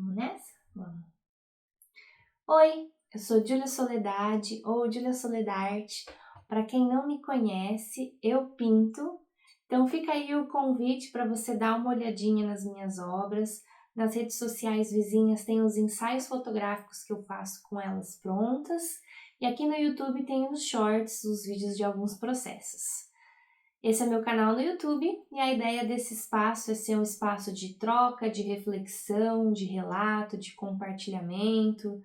Vamos nessa? Vamos. Oi, eu sou Júlia Soledade ou Júlia Soledarte. Para quem não me conhece, eu pinto. Então fica aí o convite para você dar uma olhadinha nas minhas obras. Nas redes sociais vizinhas tem os ensaios fotográficos que eu faço com elas prontas. E aqui no YouTube tem os shorts, os vídeos de alguns processos. Esse é meu canal no YouTube e a ideia desse espaço é ser um espaço de troca, de reflexão, de relato, de compartilhamento,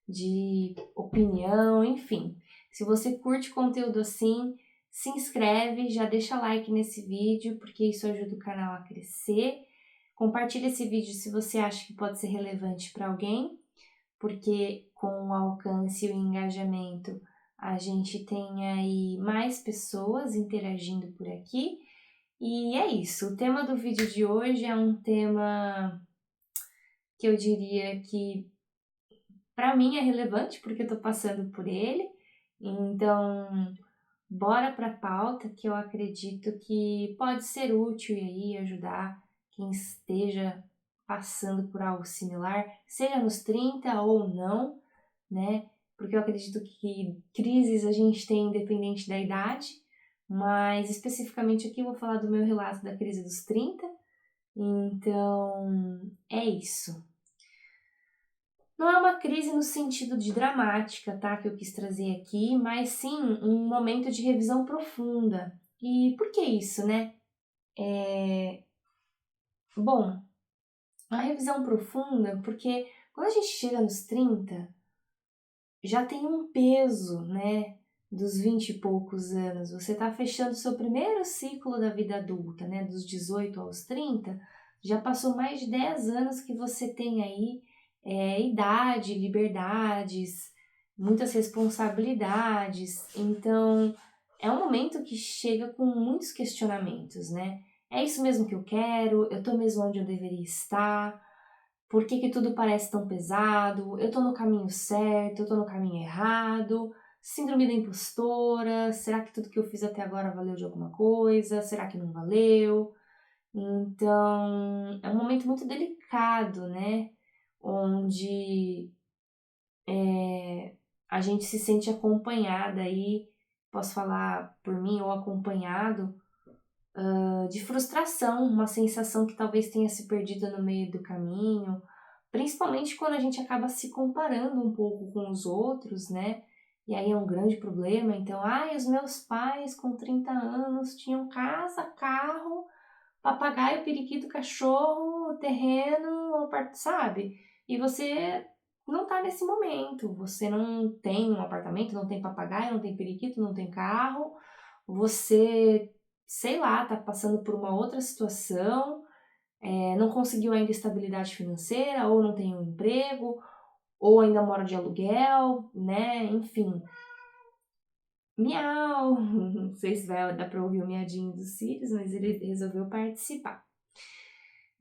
de opinião, enfim. Se você curte conteúdo assim, se inscreve, já deixa like nesse vídeo, porque isso ajuda o canal a crescer. Compartilha esse vídeo se você acha que pode ser relevante para alguém, porque com o alcance e o engajamento a gente tem aí mais pessoas interagindo por aqui. E é isso, o tema do vídeo de hoje é um tema que eu diria que para mim é relevante, porque eu tô passando por ele. Então, bora pra pauta, que eu acredito que pode ser útil e aí ajudar quem esteja passando por algo similar, seja nos 30 ou não, né? Porque eu acredito que crises a gente tem independente da idade, mas especificamente aqui eu vou falar do meu relato da crise dos 30. Então, é isso. Não é uma crise no sentido de dramática, tá? Que eu quis trazer aqui, mas sim um momento de revisão profunda. E por que isso, né? Bom, a revisão profunda, porque quando a gente chega nos 30, já tem um peso, né? Dos 20 e poucos anos. Você tá fechando o seu primeiro ciclo da vida adulta, né? Dos 18 aos 30, já passou mais de 10 anos que você tem aí idade, liberdades, muitas responsabilidades. Então, é um momento que chega com muitos questionamentos, né? É isso mesmo que eu quero? Eu tô mesmo onde eu deveria estar? Por que tudo parece tão pesado? Eu tô no caminho certo? Eu tô no caminho errado? Síndrome da impostora? Será que tudo que eu fiz até agora valeu de alguma coisa? Será que não valeu? Então, é um momento muito delicado, né? Onde a gente se sente acompanhada aí, posso falar por mim, ou acompanhado, de frustração, uma sensação que talvez tenha se perdido no meio do caminho, principalmente quando a gente acaba se comparando um pouco com os outros, né? E aí é um grande problema. Então, os meus pais com 30 anos tinham casa, carro, papagaio, periquito, cachorro, terreno, sabe? E você não tá nesse momento. Você não tem um apartamento, não tem papagaio, não tem periquito, não tem carro. Você, sei lá, tá passando por uma outra situação, não conseguiu ainda estabilidade financeira, ou não tem um emprego, ou ainda mora de aluguel, né? Enfim. Miau! Não sei se vai dar pra ouvir o miadinho dos cílios, mas ele resolveu participar.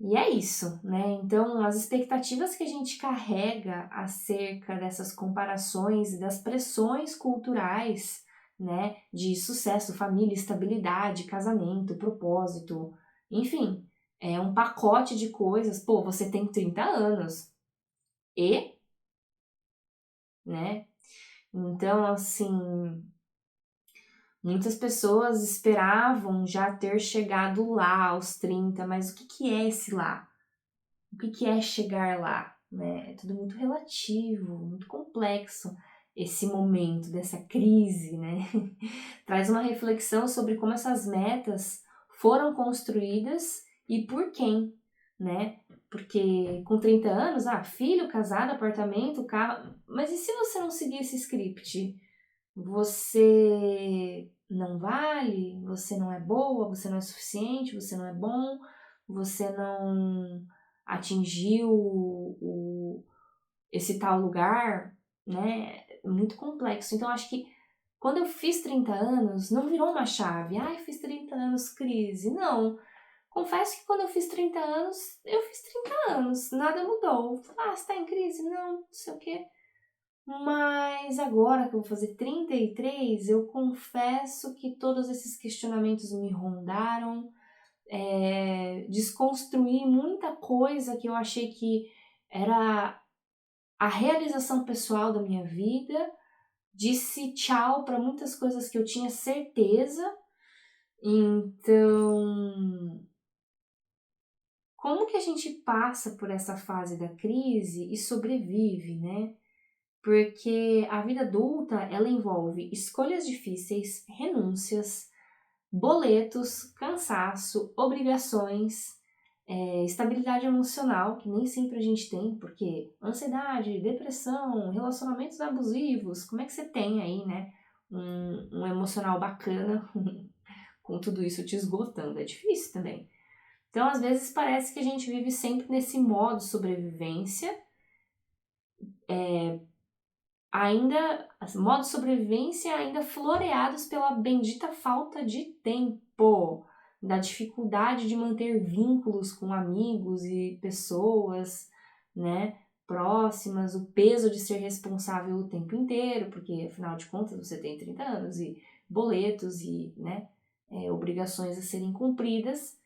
E é isso, né? Então, as expectativas que a gente carrega acerca dessas comparações e das pressões culturais, né? De sucesso, família, estabilidade, casamento, propósito, enfim, é um pacote de coisas. Pô, você tem 30 anos e, né? Então, assim, muitas pessoas esperavam já ter chegado lá aos 30, mas o que que é esse lá? O que que é chegar lá? Né? É tudo muito relativo, muito complexo esse momento dessa crise, né? Traz uma reflexão sobre como essas metas foram construídas e por quem, né? Porque com 30 anos, filho, casado, apartamento, carro... Mas e se você não seguir esse script? Você não vale, você não é boa, você não é suficiente, você não é bom, você não atingiu esse tal lugar, né? É muito complexo. Então, acho que quando eu fiz 30 anos, não virou uma chave. Fiz 30 anos, crise. Não. Confesso que quando eu fiz 30 anos, eu fiz 30 anos. Nada mudou. Você tá em crise? Não, não sei o quê. Mas agora que eu vou fazer 33, eu confesso que todos esses questionamentos me rondaram, desconstruí muita coisa que eu achei que era a realização pessoal da minha vida, disse tchau para muitas coisas que eu tinha certeza. Então, como que a gente passa por essa fase da crise e sobrevive, né? Porque a vida adulta, ela envolve escolhas difíceis, renúncias, boletos, cansaço, obrigações, estabilidade emocional, que nem sempre a gente tem, porque ansiedade, depressão, relacionamentos abusivos, como é que você tem aí, né, um emocional bacana com tudo isso te esgotando? É difícil também. Então, às vezes, parece que a gente vive sempre nesse modo sobrevivência, ainda, assim, modo sobrevivência ainda floreados pela bendita falta de tempo, da dificuldade de manter vínculos com amigos e pessoas, né, próximas, o peso de ser responsável o tempo inteiro, porque afinal de contas você tem 30 anos e boletos e, né, obrigações a serem cumpridas.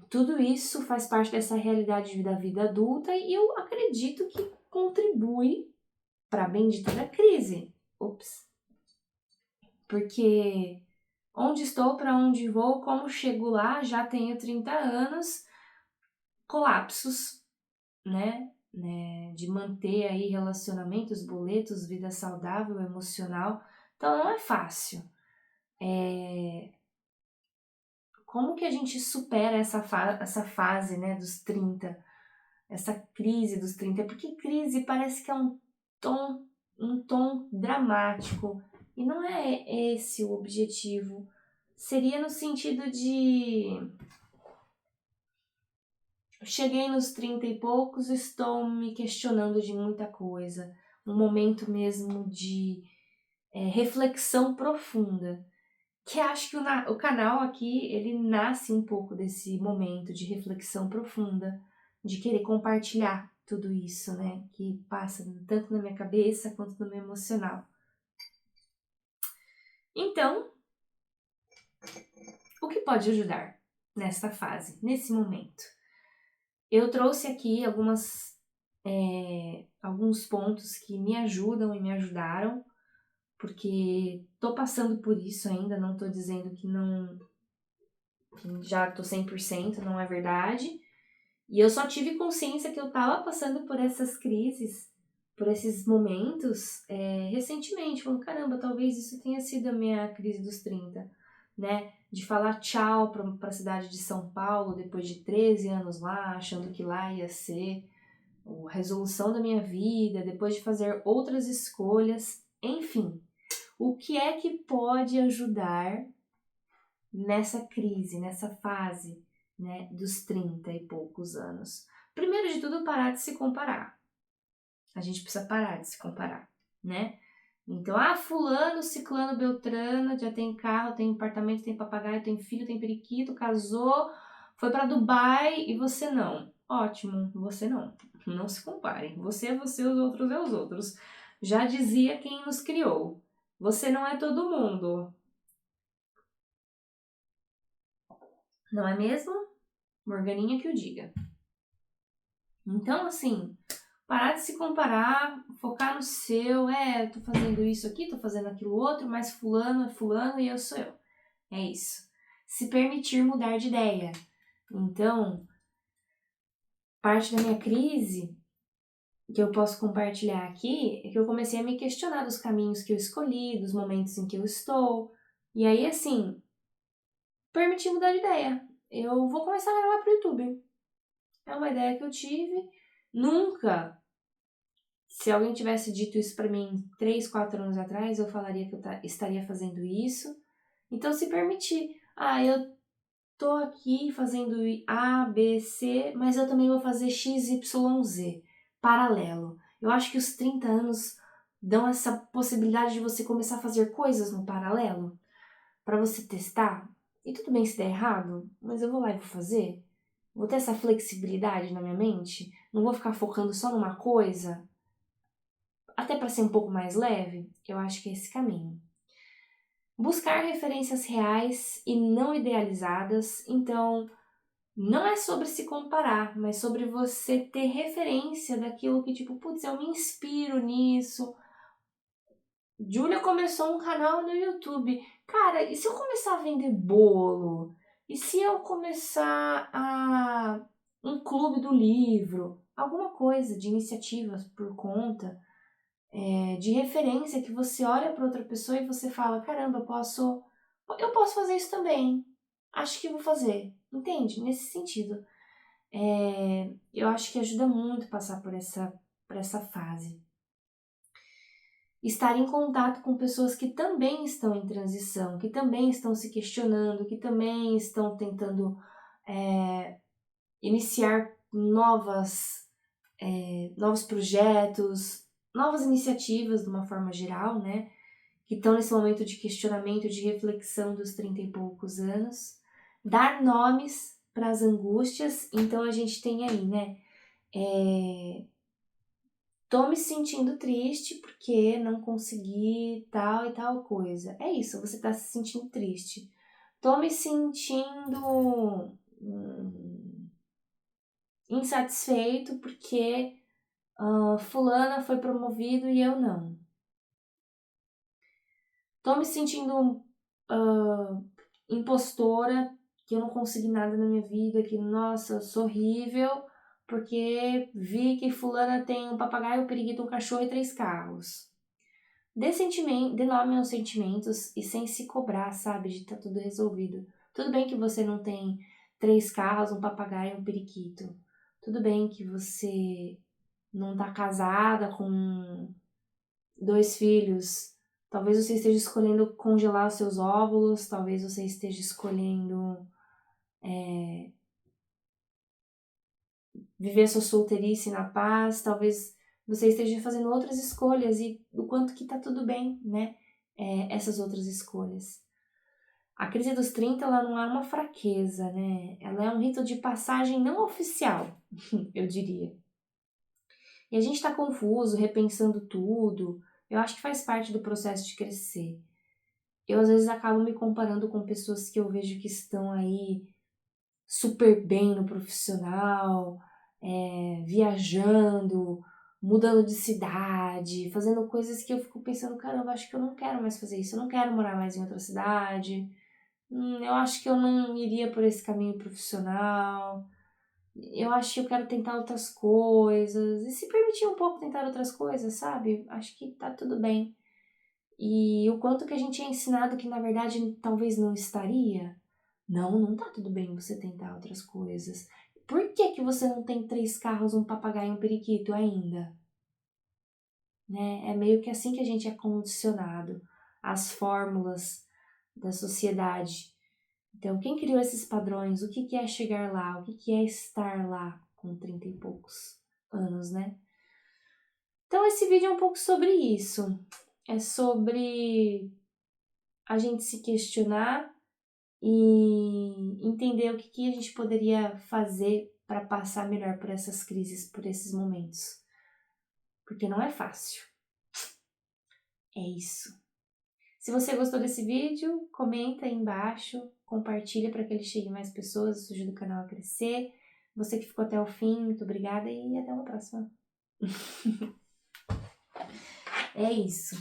Tudo isso faz parte dessa realidade da vida adulta e eu acredito que contribui para a bendita da crise. Ops. Porque onde estou, para onde vou, como chego lá, já tenho 30 anos, colapsos, né? De manter aí relacionamentos, boletos, vida saudável, emocional. Então não é fácil. Como que a gente supera essa fase, né, dos 30? Essa crise dos 30? Porque crise parece que é um tom dramático. E não é esse o objetivo. Seria no sentido de cheguei nos 30 e poucos, estou me questionando de muita coisa. Um momento mesmo de reflexão profunda. Que acho que o canal aqui, ele nasce um pouco desse momento de reflexão profunda, de querer compartilhar tudo isso, né? Que passa tanto na minha cabeça quanto no meu emocional. Então, o que pode ajudar nesta fase, nesse momento? Eu trouxe aqui alguns pontos que me ajudam e me ajudaram, porque tô passando por isso ainda, não tô dizendo que já tô 100%, não é verdade. E eu só tive consciência que eu tava passando por essas crises, por esses momentos, recentemente, falando, caramba, talvez isso tenha sido a minha crise dos 30, né? De falar tchau para a cidade de São Paulo depois de 13 anos lá, achando que lá ia ser a resolução da minha vida, depois de fazer outras escolhas, enfim. O que é que pode ajudar nessa crise, nessa fase, né, dos 30 e poucos anos? Primeiro de tudo, parar de se comparar. A gente precisa parar de se comparar, né? Então, fulano, ciclano, beltrano, já tem carro, tem apartamento, tem papagaio, tem filho, tem periquito, casou, foi para Dubai e você não. Ótimo, você não. Não se comparem. Você é você, os outros é os outros. Já dizia quem nos criou. Você não é todo mundo. Não é mesmo? Morganinha que o diga. Então, assim, parar de se comparar, focar no seu, tô fazendo isso aqui, tô fazendo aquilo outro, mas fulano é fulano e eu sou eu. É isso. Se permitir mudar de ideia. Então, parte da minha crise que eu posso compartilhar aqui é que eu comecei a me questionar dos caminhos que eu escolhi, dos momentos em que eu estou. E aí, assim, permitir mudar de ideia. Eu vou começar a gravar pro YouTube. É uma ideia que eu tive. Nunca, se alguém tivesse dito isso pra mim 3, 4 anos atrás, eu falaria que eu estaria fazendo isso. Então, se permitir. Eu tô aqui fazendo A, B, C, mas eu também vou fazer X, Y, Z, paralelo. Eu acho que os 30 anos dão essa possibilidade de você começar a fazer coisas no paralelo, para você testar. E tudo bem se der errado, mas eu vou lá e vou fazer. Vou ter essa flexibilidade na minha mente, não vou ficar focando só numa coisa, até para ser um pouco mais leve. Eu acho que é esse caminho. Buscar referências reais e não idealizadas. Então, Não é sobre se comparar, mas sobre você ter referência daquilo que, tipo, putz, eu me inspiro nisso. Júlia começou um canal no YouTube. Cara, e se eu começar a vender bolo? E se eu começar um clube do livro? Alguma coisa de iniciativas por conta, de referência que você olha para outra pessoa e você fala, caramba, eu posso fazer isso também. Acho que vou fazer. Entende? Nesse sentido. Eu acho que ajuda muito passar por essa fase. Estar em contato com pessoas que também estão em transição, que também estão se questionando, que também estão tentando iniciar novos projetos, novas iniciativas de uma forma geral, né? Que estão nesse momento de questionamento, de reflexão dos 30 e poucos anos. Dar nomes para as angústias, então a gente tem aí, né? Tô me sentindo triste porque não consegui tal e tal coisa. É isso, você tá se sentindo triste. Tô me sentindo insatisfeito porque fulana foi promovido e eu não. Tô me sentindo impostora, que eu não consegui nada na minha vida, que, nossa, eu sou horrível, porque vi que fulana tem um papagaio, um periquito, um cachorro e 3 carros. Dê nome aos sentimentos e sem se cobrar, sabe, de tá tudo resolvido. Tudo bem que você não tem 3 carros, um papagaio e um periquito. Tudo bem que você não tá casada com 2 filhos. Talvez você esteja escolhendo congelar os seus óvulos, talvez você esteja escolhendo viver a sua solteirice na paz, talvez você esteja fazendo outras escolhas e o quanto que tá tudo bem, né? Essas outras escolhas. A crise dos 30, ela não é uma fraqueza, né? Ela é um rito de passagem não oficial, eu diria. E a gente tá confuso, repensando tudo. Eu acho que faz parte do processo de crescer. Eu, às vezes, acabo me comparando com pessoas que eu vejo que estão aí super bem no profissional, viajando, mudando de cidade, fazendo coisas que eu fico pensando, caramba, acho que eu não quero mais fazer isso, eu não quero morar mais em outra cidade, eu acho que eu não iria por esse caminho profissional, eu acho que eu quero tentar outras coisas, e se permitir um pouco tentar outras coisas, sabe? Acho que tá tudo bem. E o quanto que a gente é ensinado que, na verdade, talvez não estaria. Não tá tudo bem você tentar outras coisas. Por que que você não tem 3 carros, um papagaio e um periquito ainda? Né? É meio que assim que a gente é condicionado às fórmulas da sociedade. Então, quem criou esses padrões? O que que é chegar lá? O que que é estar lá com 30 e poucos anos, né? Então, esse vídeo é um pouco sobre isso. É sobre a gente se questionar e entender o que, que a gente poderia fazer para passar melhor por essas crises, por esses momentos. Porque não é fácil. É isso. Se você gostou desse vídeo, comenta aí embaixo, compartilha para que ele chegue a mais pessoas, isso ajuda o canal a crescer. Você que ficou até o fim, muito obrigada e até uma próxima. É isso.